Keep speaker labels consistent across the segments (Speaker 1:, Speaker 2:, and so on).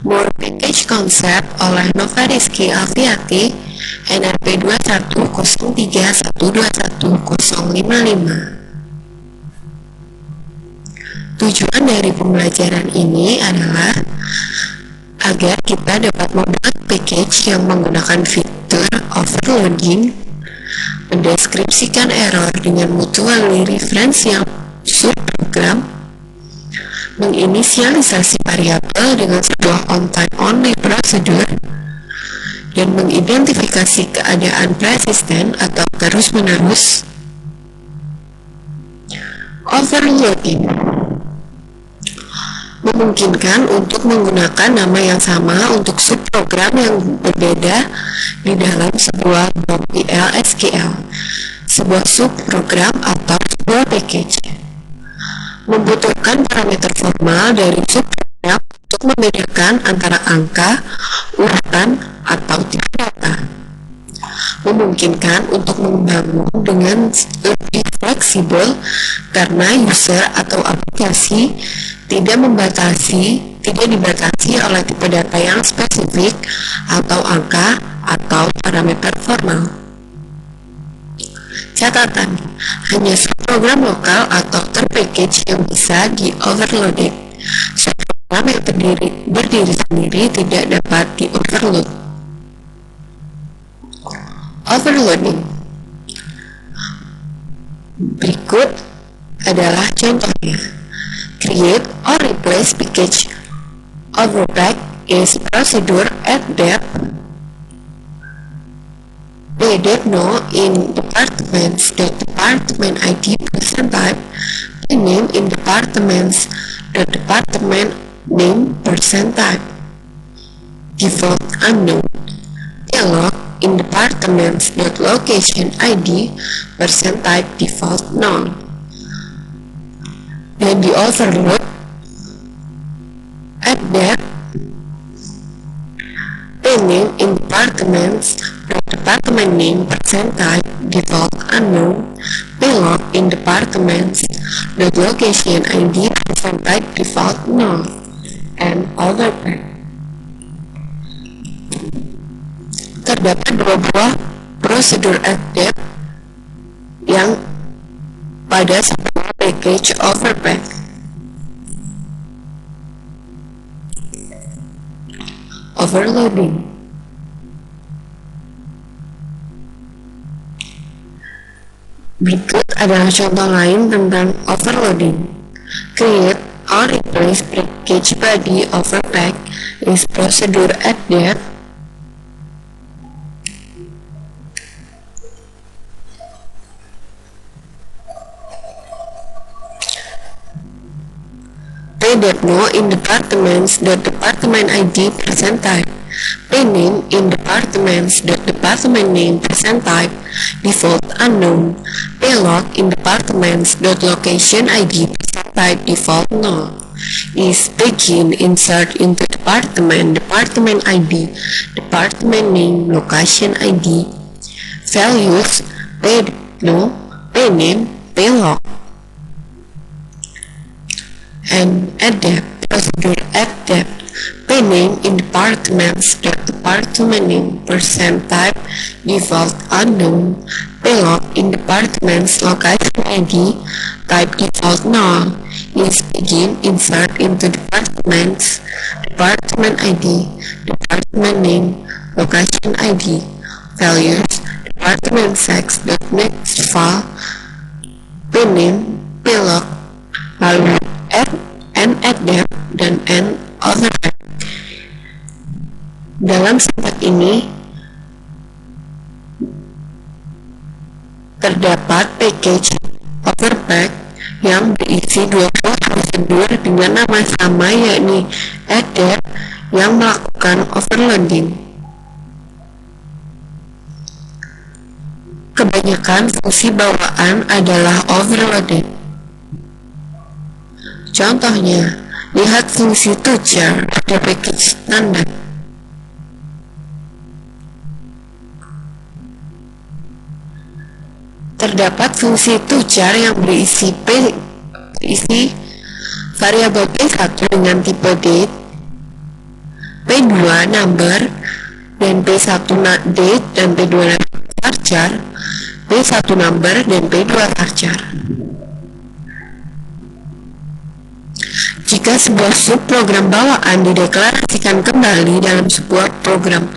Speaker 1: More Package Concept oleh Nova Rizky Alfiati, NRP 2103121055. Tujuan dari pembelajaran ini adalah agar kita dapat membuat package yang menggunakan fitur overloading, mendeskripsikan error dengan mutually reference yang subprogram, menginisialisasi variabel dengan sebuah on-time-only prosedur, dan mengidentifikasi keadaan persisten atau terus-menerus. Overloading memungkinkan untuk menggunakan nama yang sama untuk subprogram yang berbeda di dalam sebuah blok PL/SQL, sebuah subprogram atau sebuah package. Membutuhkan parameter formal dari subprogram untuk membedakan antara angka, urutan, atau tipe data. Memungkinkan untuk membangun dengan lebih fleksibel karena user atau aplikasi tidak dibatasi oleh tipe data yang spesifik atau angka atau parameter formal. Catatan, hanya subprogram lokal atau terpackage yang bisa di-overloaded. Subprogram yang berdiri sendiri tidak dapat di-overload. Overloading. Berikut adalah contohnya. Create or replace package. Overpack is procedure at depth. No in departments the department ID percent type, name in departments the department name percent type, default unknown, dialog in departments location ID percent type default none. Dan di overload at depth, name in departments department name percent type default unknown, payload in departments location ID percent type default null, and overpack. Terdapat dua buah prosedur at depth yang pada sebuah package overpack. Overloading. Berikut adalah contoh lain tentang overloading. Create or replace package body overpack is procedure at depth. No in departments department ID percent type, name in departments department name percent type default unknown, payload in departments location ID percent type default null, is begin insert into department ID department name location ID, values no name payload. And at depth, procedure at depth, name in departments department name percent type default unknown, payload in departments location ID type default null, is begin insert into departments department ID department name location ID, values department sex next file, name payload, lalu at depth dan overpack. Dalam sifat ini terdapat package overpack yang berisi 20 prosedur dengan nama sama, yakni at depth yang melakukan overloading. Kebanyakan fungsi bawaan adalah overloaded. Contohnya, lihat fungsi toChar pada package standar. Terdapat fungsi toChar yang berisi variabel P1 dengan tipe date, P2 number, dan P1 date, dan P2 varchar, P1 number, dan P2 varchar. Jika sebuah subprogram bawaan dideklarasikan kembali dalam sebuah program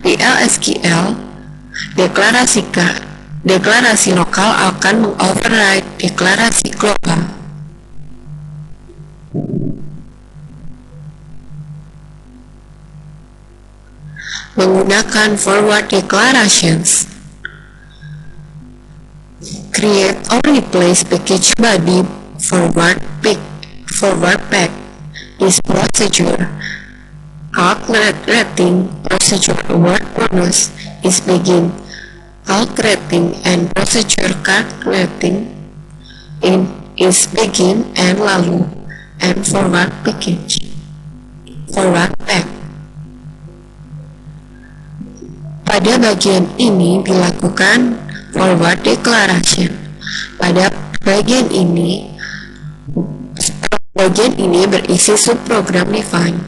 Speaker 1: PL/SQL, deklarasi lokal akan mengoverride deklarasi global. Menggunakan forward declarations, create or replace package body forward pack is procedure. Calculating procedure award bonus is begin. Calculating and procedure calculating is begin and lalu, and forward pack. Pada bagian ini dilakukan forward declaration. Pada bagian ini berisi subprogram define.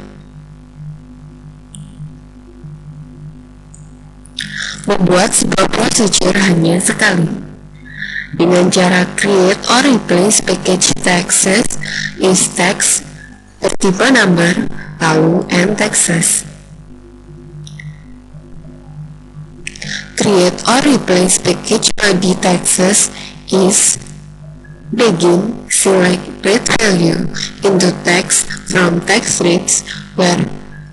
Speaker 1: Membuat sebuah procedure hanya sekali dengan cara create or replace package taxes is text bertipe number lalu and taxes. Create or replace package body taxes is begin, select rate value into text from text rates where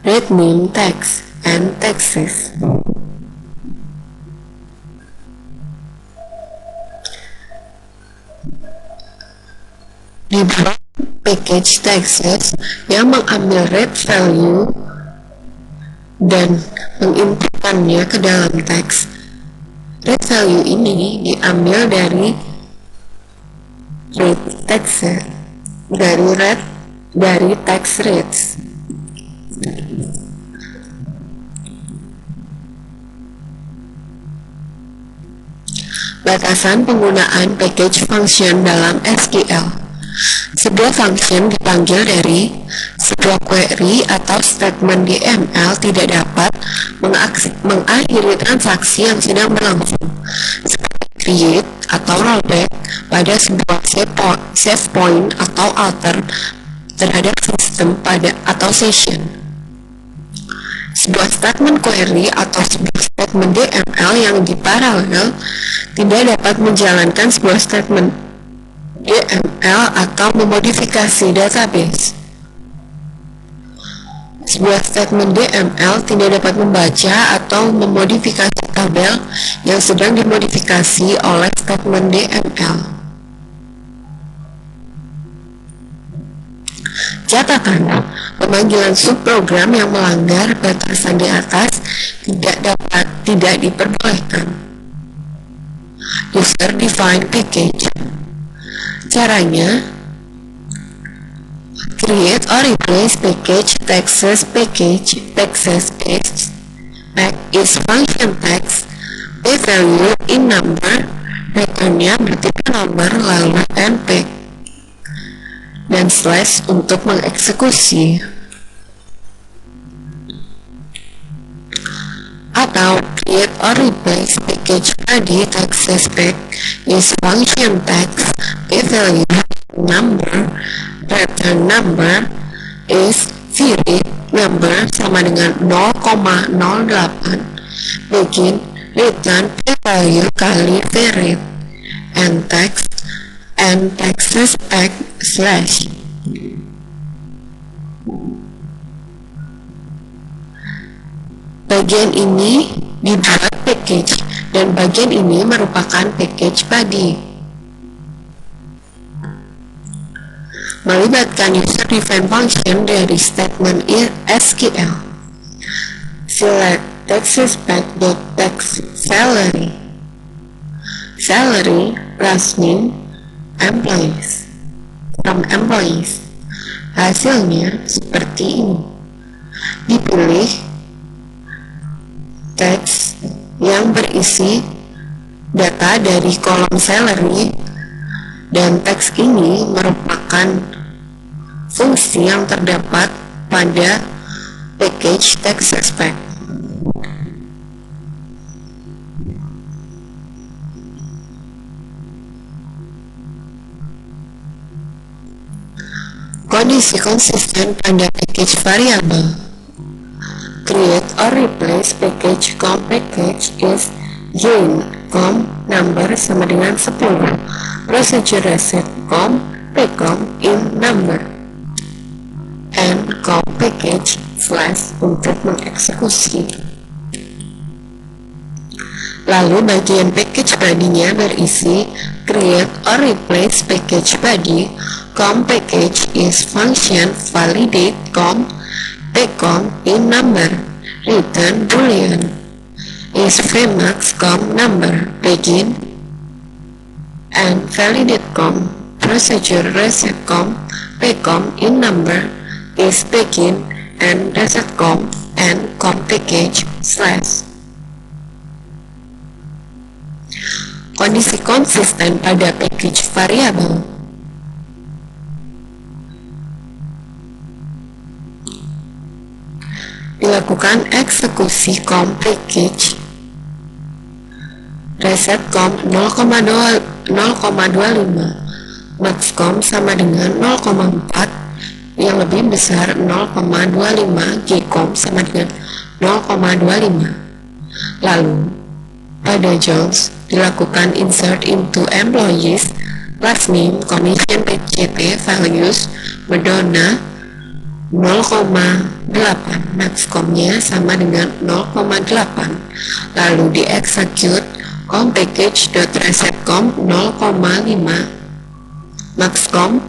Speaker 1: rate mean tax and taxes. Di bawah package taxes yang mengambil rate value dan menginputkannya ke dalam teks. Rate value ini diambil dari rate taxes, dari tax rates. Batasan penggunaan package function dalam SQL. Sebuah function dipanggil dari sebuah query atau statement di ML tidak dapat mengakhiri transaksi yang sedang berlangsung, seperti create atau rollback pada sebuah save point atau alter terhadap sistem atau session. Sebuah statement query atau sebuah statement DML yang diparalel tidak dapat menjalankan sebuah statement DML atau memodifikasi database. Sebuah statement DML tidak dapat membaca atau memodifikasi tabel yang sedang dimodifikasi oleh statement DML. Catatan, pemanggilan subprogram yang melanggar batasan di atas tidak diperbolehkan. User defined package. Caranya, create or replace package taxes pack is function text p value in number, returnnya bertipe nomor lalu pack dan slash untuk mengeksekusi. Atau create or replace package body taxes pack is function text p value number, return number is varied number sama dengan 0,08, begin return p value kali varied and taxes pack slash. Bagian ini dibuat package dan bagian ini merupakan package body. Melibatkan user defined function dari statement SQL. Select taxes pack.text salary. Salary last name employees from employees. Hasilnya seperti ini. Dipilih teks yang berisi data dari kolom salary, dan teks ini merupakan fungsi yang terdapat pada package text expect. Kondisi konsisten pada package variabel. Create or replace package com package is gain com number sama dengan 10. Procedure reset com pcom in number. And com package flash untuk mengeksekusi. Lalu bagian package body-nya berisi create or replace package body. Com package is function validate com pcom in number. Return boolean is vmax com number begin. And validate com procedure reset com pcom in number is begin and reset com and com package slash. Kondisi konsisten pada package variabel. Dilakukan eksekusi com package reset com 0,25 max com sama dengan 0,4 yang lebih besar 0,25 gcom sama dengan 0,25. Lalu pada Jones dilakukan insert into employees last name commission PCP values Madonna 0,8 maxcom-nya sama dengan 0,8. Lalu di execute com package.resetcom 0,5 maxcom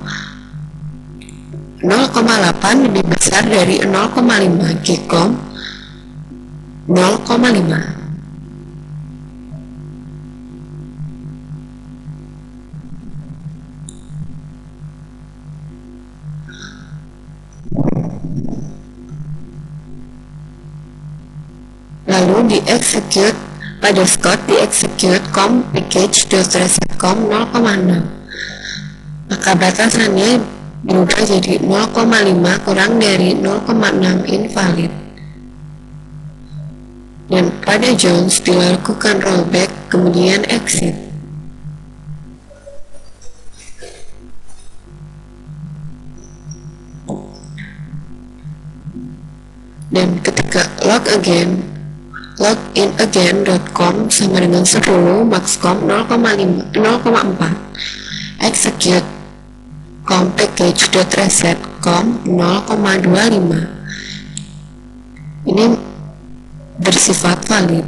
Speaker 1: 0,8 lebih besar dari 0,5 gcom 0,5. Lalu di execute pada Scott di execute com package.resetcom 0,6, maka batasannya berubah jadi 0,5 kurang dari 0,6 invalid. Dan pada Jones dilakukan rollback kemudian exit. Dan ketika login again.com sama dengan 10 maxcom 0,4 execute com package.resetcom 0,25. ini bersifat valid.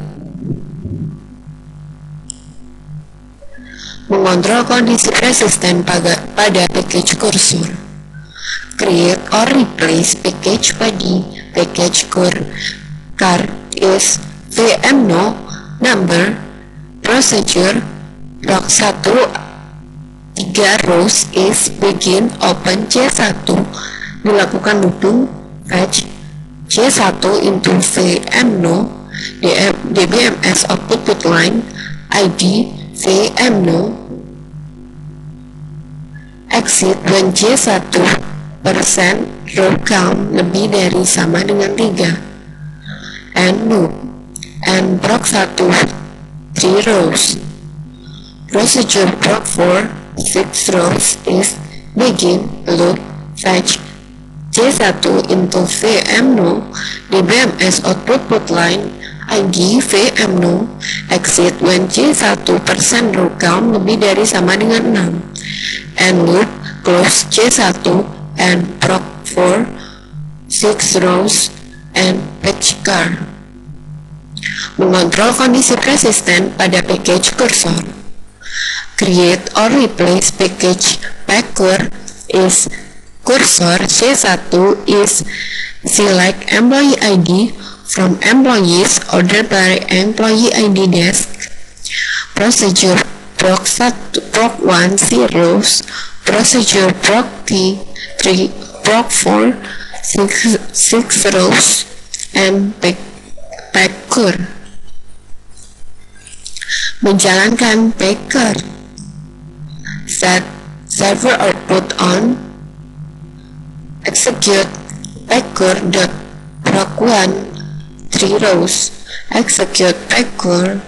Speaker 1: Mengontrol kondisi persisten pada package kursor. Create or replace package body package car is vmno number procedure rock 1 3 rows is begin open C1 dilakukan looping fetch C1 into vmno dbms output line id vmno exit when C1 persen row count lebih dari sama dengan 3 and loop and proc 1 3 rows procedure proc 4 6 rows is begin loop fetch C1 into vmno dbms output line id vmno exit when C1 persen row count lebih dari sama dengan 6 and loop close C1 and proc 4 6 rows and patch car. Mengontrol kondisi persisten pada package kursor. Create or replace package packer is cursor C1 is select employee ID from employees ordered by employee ID desk. Procedure proc 1 zeros procedure proc 3 proc 4 6 rows and packer. Menjalankan packer. Set server output on execute packer.py proc 1 3 rows, execute record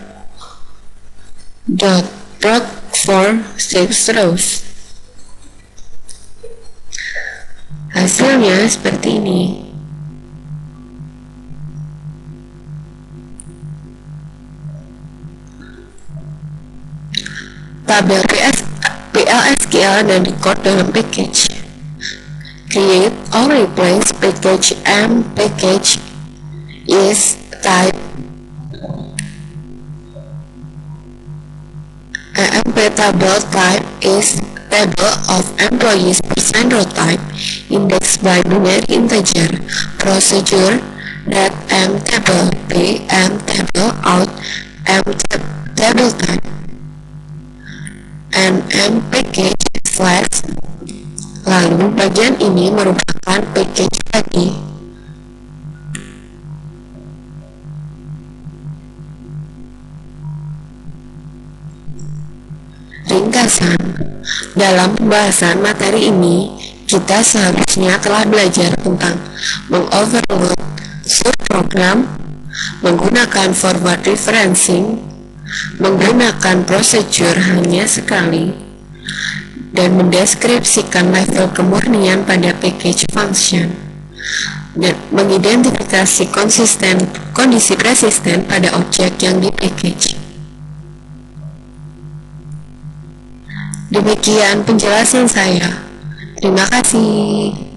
Speaker 1: dot proc 4 6 rows. Hasilnya seperti ini. Tabel PLSQL dan record dalam package. Create or replace package M. Package is type EMP. Table type is table of employees percent row type indexed by binary integer. Procedure that M table P M table out M table type and M package slash. Lalu bagian ini merupakan package tadi. Ringkasan. Dalam pembahasan materi ini, kita seharusnya telah belajar tentang mengoverload subprogram, menggunakan forward referencing, menggunakan prosedur hanya sekali, dan mendeskripsikan level kemurnian pada package function, dan mengidentifikasi kondisi persisten pada objek yang di-package. Demikian penjelasan saya. Terima kasih.